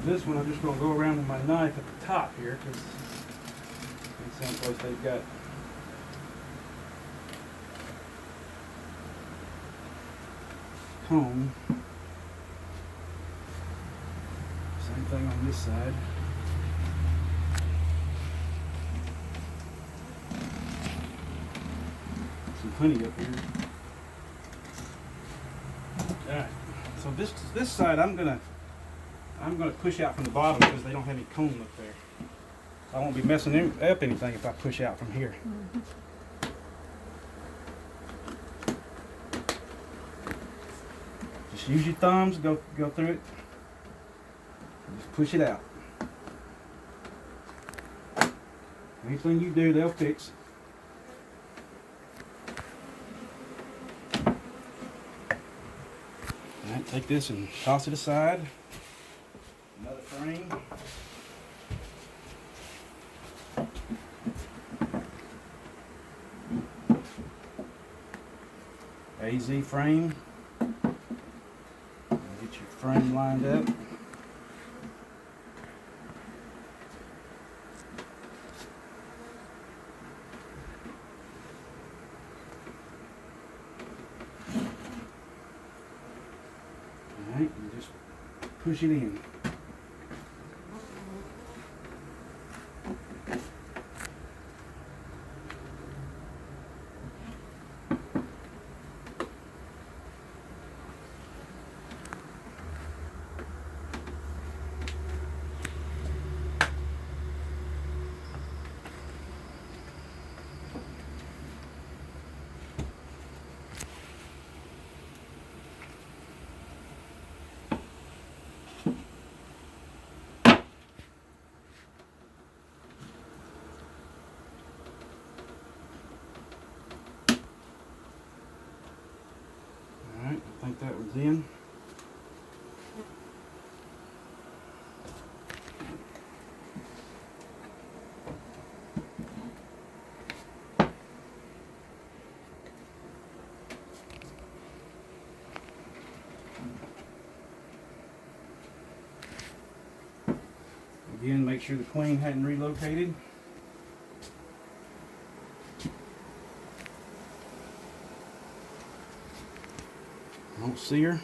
this one I'm just going to go around with my knife at the top here, because in some place they've got comb. Same thing on this side. Some honey up here. Alright, so this side I'm gonna push out from the bottom because they don't have any comb up there. I won't be messing up anything if I push out from here. Just use your thumbs, go through it. Just push it out. Anything you do, they'll fix. Alright, take this and toss it aside. Another frame. AZ frame. Get your frame lined up. Alright, and just push it in. Alright, I think that was in. Again, make sure the queen hadn't relocated. I don't see her, so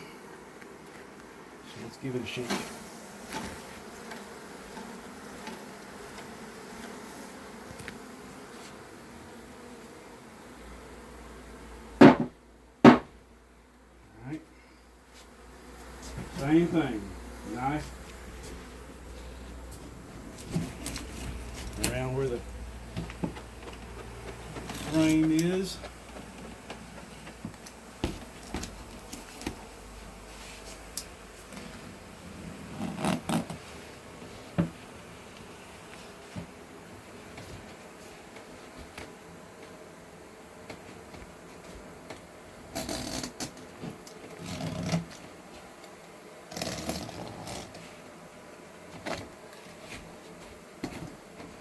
let's give it a shake. Alright, same thing, knife around where the frame is.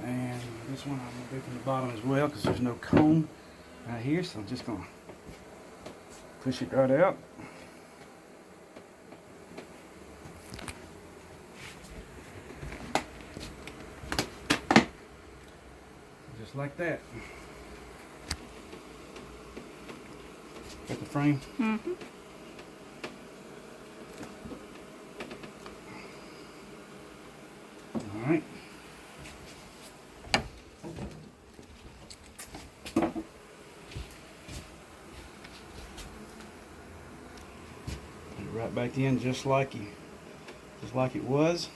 And this one I'm going to do from the bottom as well because there's no comb right here, so I'm just going to push it right out. Just like that. Got the frame? Mm-hmm. Alright. Right back in just like it was.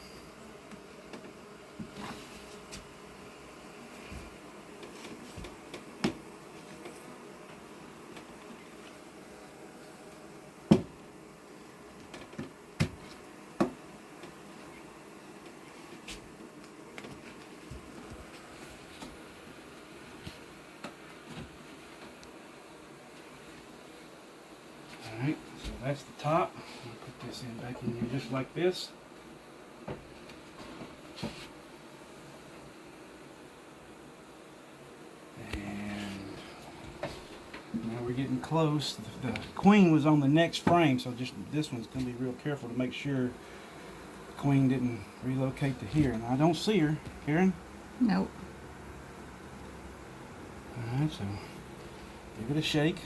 Alright, so that's the top. I'll put this in back in here just like this. And now we're getting close. The queen was on the next frame, so just this one's going to be real careful to make sure queen didn't relocate to here, and I don't see her. Karen? Nope. Alright, so give it a shake.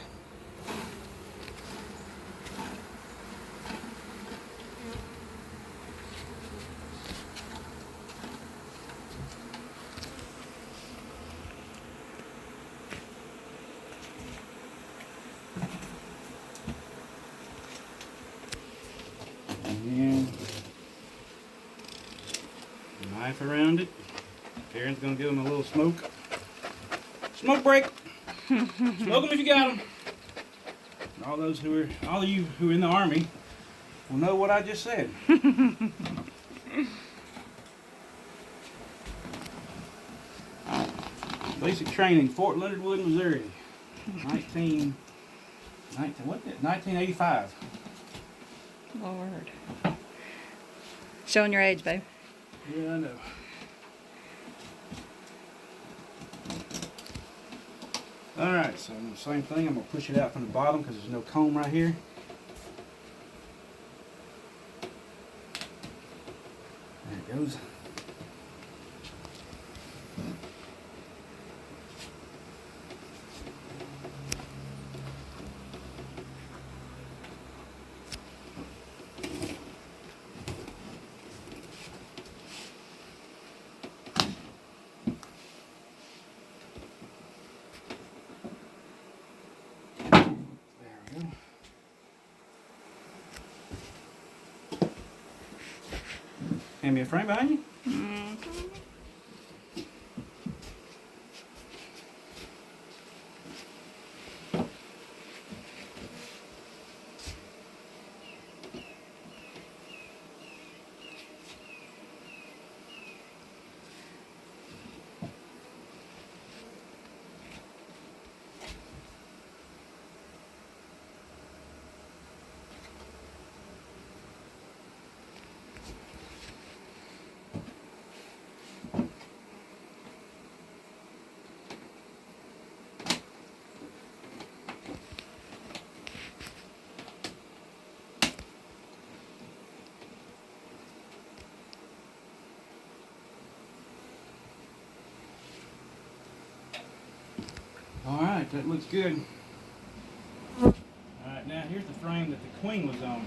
And knife around it. Karen's gonna give them a little smoke. Smoke break. Smoke them if you got them. All of you who are in the Army will know what I just said. Basic training, Fort Leonard Wood, Missouri. 1985. Lord. Showing your age, babe. Yeah, I know. Alright, so same thing, I'm going to push it out from the bottom because there's no comb right here. There it goes. Hand me a frame behind you. Alright, that looks good. Alright, now here's the frame that the queen was on.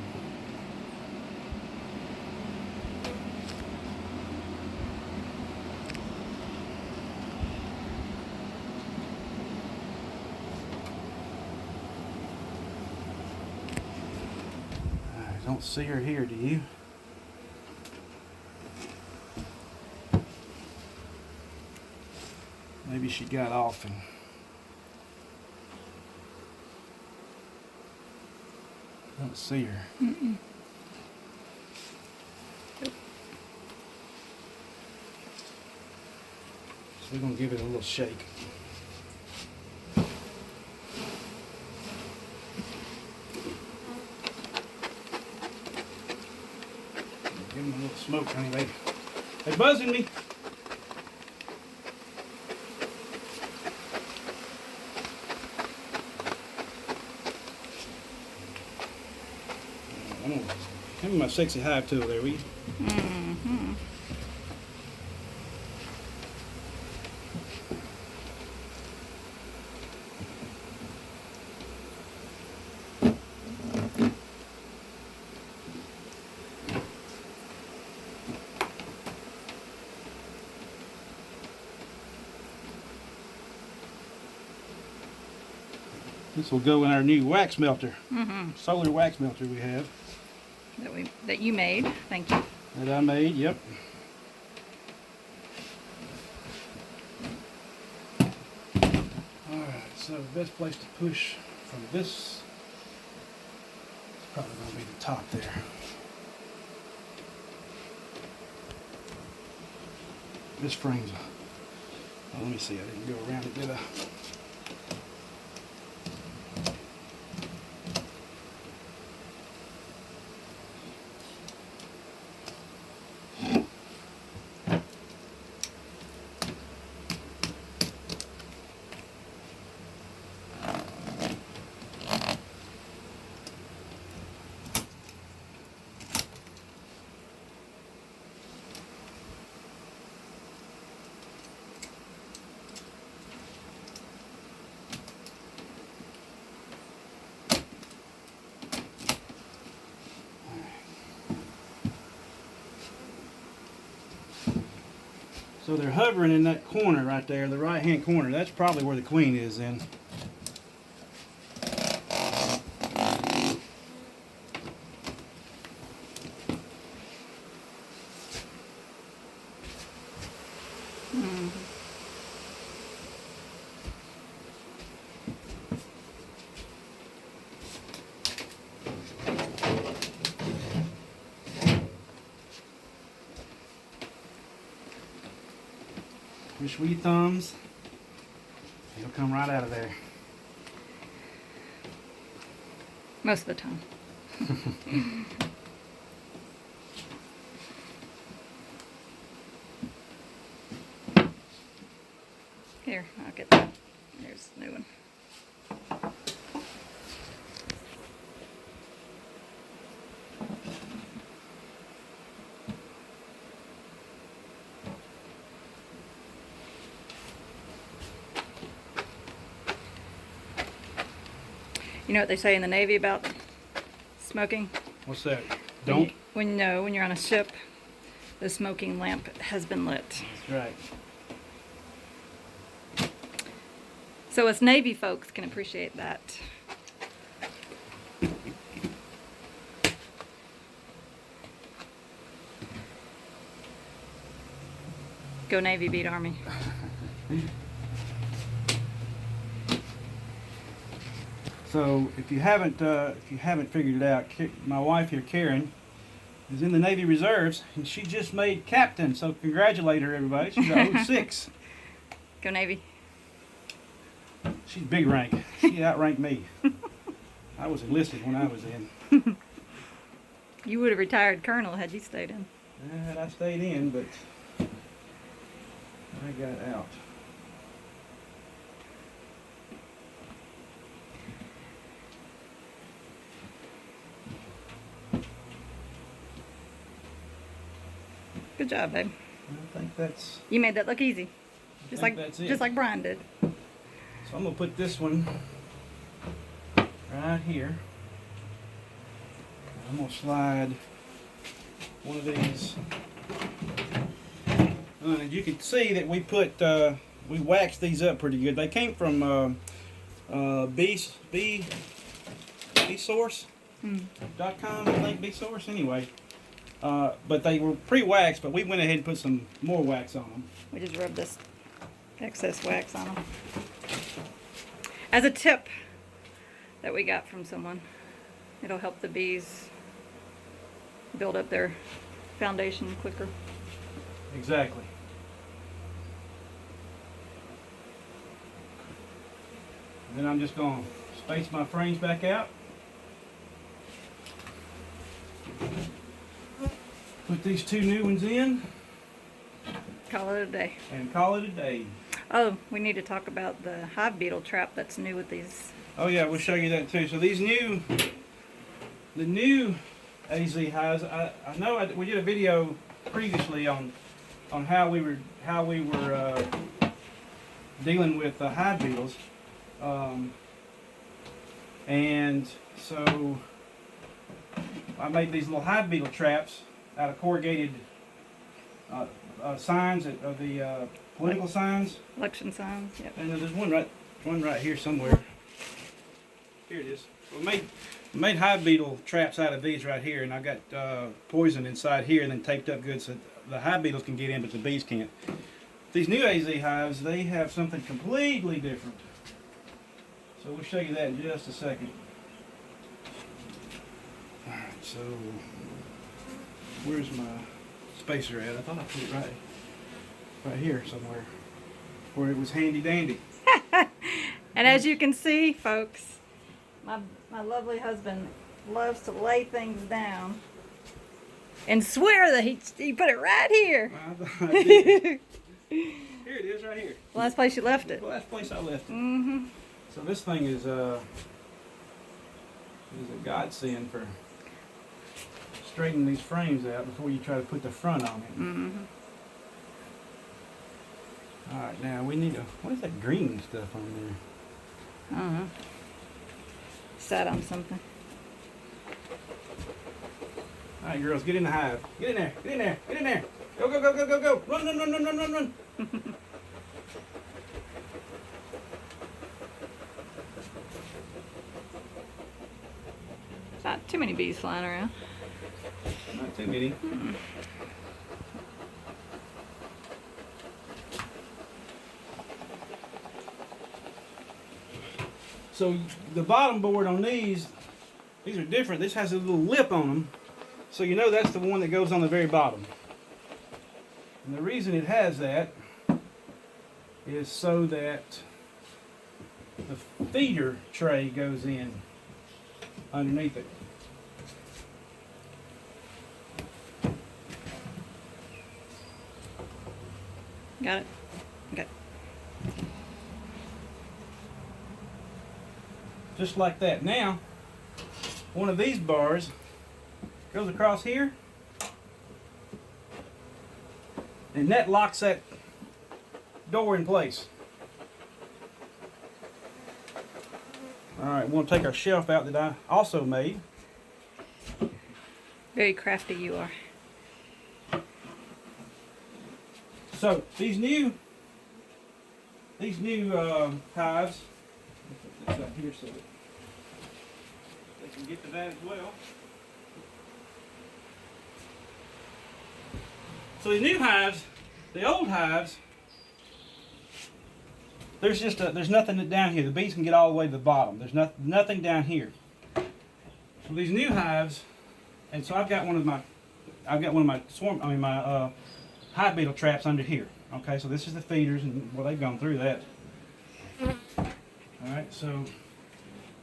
I don't see her here, do you? Maybe she got off and I don't see her. Mm-mm. So we're going to give it a little shake. Give them a little smoke, honey, baby. They're buzzing me. Give me my sexy hive tool there, will you? Mm-hmm. This will go in our new wax melter. Mm-hmm. Solar wax melter we have. That you made. Thank you. That I made, yep. Alright, so the best place to push from this is probably going to be the top there. This frame's let me see, I didn't go around it, did I? So they're hovering in that corner right there, the right-hand corner. That's probably where the queen is then. Wish we thumbs, it'll come right out of there. Most of the time. Here, I'll get that. There's a new one. You know what they say in the Navy about smoking? What's that? Don't? When you're on a ship, the smoking lamp has been lit. That's right. So us Navy folks can appreciate that. Go Navy, beat Army. So if you haven't figured it out, my wife here, Karen, is in the Navy Reserves, and she just made captain. So congratulate her, everybody. She's a 06. Go Navy. She's big rank. She outranked me. I was enlisted when I was in. You would have retired colonel had you stayed in. Had I stayed in, but I got out. Good job, babe. I think that's. You made that look easy. That's it. Just like Brian did. So I'm gonna put this one right here. I'm gonna slide one of these. And you can see that we waxed these up pretty good. They came from bsource.com, I think, bsource anyway. But they were pre-waxed, but we went ahead and put some more wax on them. We just rubbed this excess wax on them. As a tip that we got from someone, it'll help the bees build up their foundation quicker. Exactly. And then I'm just going to space my frames back out. Put these two new ones in. Call it a day. And call it a day. Oh, we need to talk about the hive beetle trap that's new with these. Oh yeah, we'll show you that too. So these the new AZ hives. I know we did a video previously on how we were dealing with hive beetles, and so I made these little hive beetle traps out of corrugated signs of the political signs. Election signs, yep. And there's one right here somewhere. Here it is. We made hive beetle traps out of these right here, and I got poison inside here and then taped up good so the hive beetles can get in, but the bees can't. These new AZ hives, they have something completely different. So we'll show you that in just a second. Alright, so where's my spacer at? I thought I put it right here somewhere where it was handy dandy. And as you can see, folks, my lovely husband loves to lay things down and swear that he put it right here. I did. Here it is, right here. Last place you left it. The last place I left it. Mm-hmm. So this thing is a godsend for straightening these frames out before you try to put the front on it. Mm-hmm. All right, now we need what is that green stuff on there? I don't know. Sat on something. All right, girls, get in the hive. Get in there. Get in there. Get in there. Go, go, go, go, go, go. Run, run, run, run, run, run, run. Not too many bees flying around. Not too many. So the bottom board on these are different. This has a little lip on them, so you know that's the one that goes on the very bottom. And the reason it has that is so that the feeder tray goes in underneath it. Got it? Okay. Just like that. Now, one of these bars goes across here, and that locks that door in place. Alright, we're going to take our shelf out that I also made. Very crafty you are. So, these new hives, put this out here so that they can get to that as well. So these new hives, the old hives, there's nothing down here. The bees can get all the way to the bottom. There's nothing down here. So these new hives, and so I've got one of my hive beetle traps under here. Okay, so this is the feeders, and well, they've gone through that. All right, so,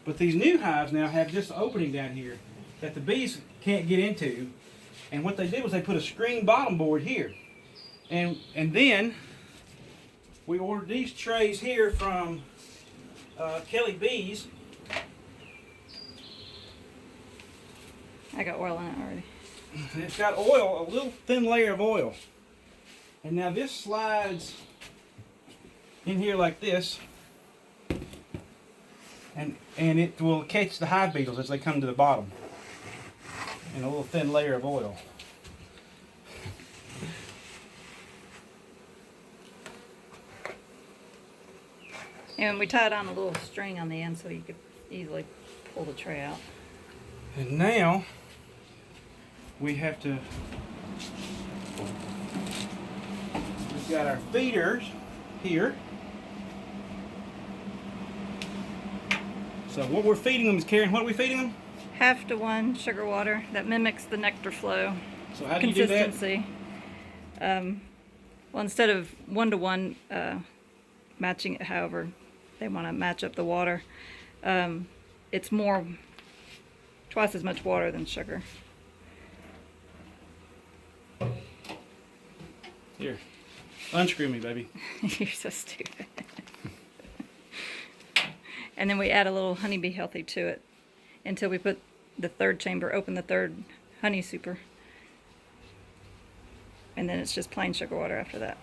but these new hives now have just an opening down here that the bees can't get into. And what they did was they put a screen bottom board here, and then we ordered these trays here from Kelly Bees. I got oil in it already. And it's got oil, a little thin layer of oil. And now this slides in here like this, and it will catch the hive beetles as they come to the bottom. And a little thin layer of oil. And we tied on a little string on the end so you could easily pull the tray out. And now we have to, we've got our feeders here. So what we're feeding them is, Karen, what are we feeding them? 1/2 to 1 sugar water that mimics the nectar flow. So how do you do that? Consistency. Well, instead of 1 to 1, matching it however they want to match up the water, it's twice as much water than sugar. Here, unscrew me, baby. You're so stupid. And then we add a little honeybee healthy to it until we put the third chamber, open the third honey super. And then it's just plain sugar water after that.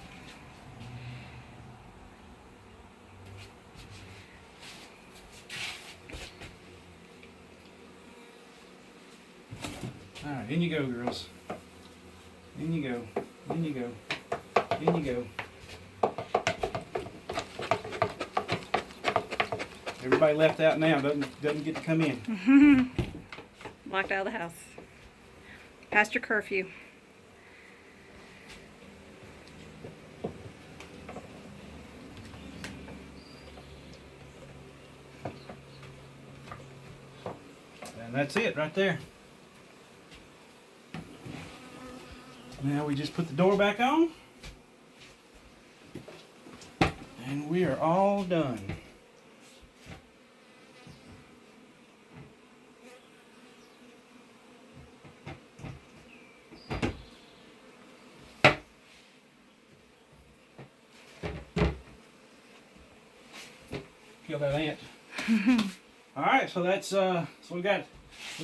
Alright, in you go, girls. In you go. In you go. In you go. Everybody left out now doesn't get to come in. Locked out of the house. Past your curfew. And that's it right there. Now we just put the door back on. And we are all done. Kill that ant. All right, so that's so we got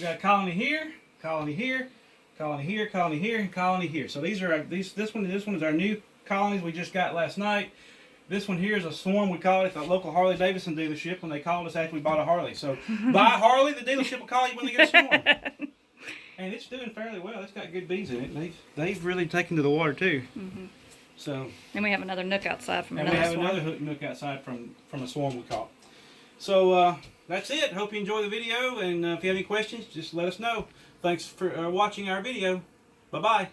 a colony here, colony here, colony here, colony here, and colony here. So these are this one is our new colonies we just got last night. This one here is a swarm, we call it, at the local Harley Davidson dealership when they called us after we bought a Harley. So buy a Harley, the dealership will call you when they get a swarm. And it's doing fairly well. It's got good bees in it. They've really taken to the water too. So, And we have another nook outside from and we another have swarm. another nook outside from a swarm we caught. So that's it. Hope you enjoy the video, and if you have any questions, just let us know. Thanks for watching our video. Bye-bye.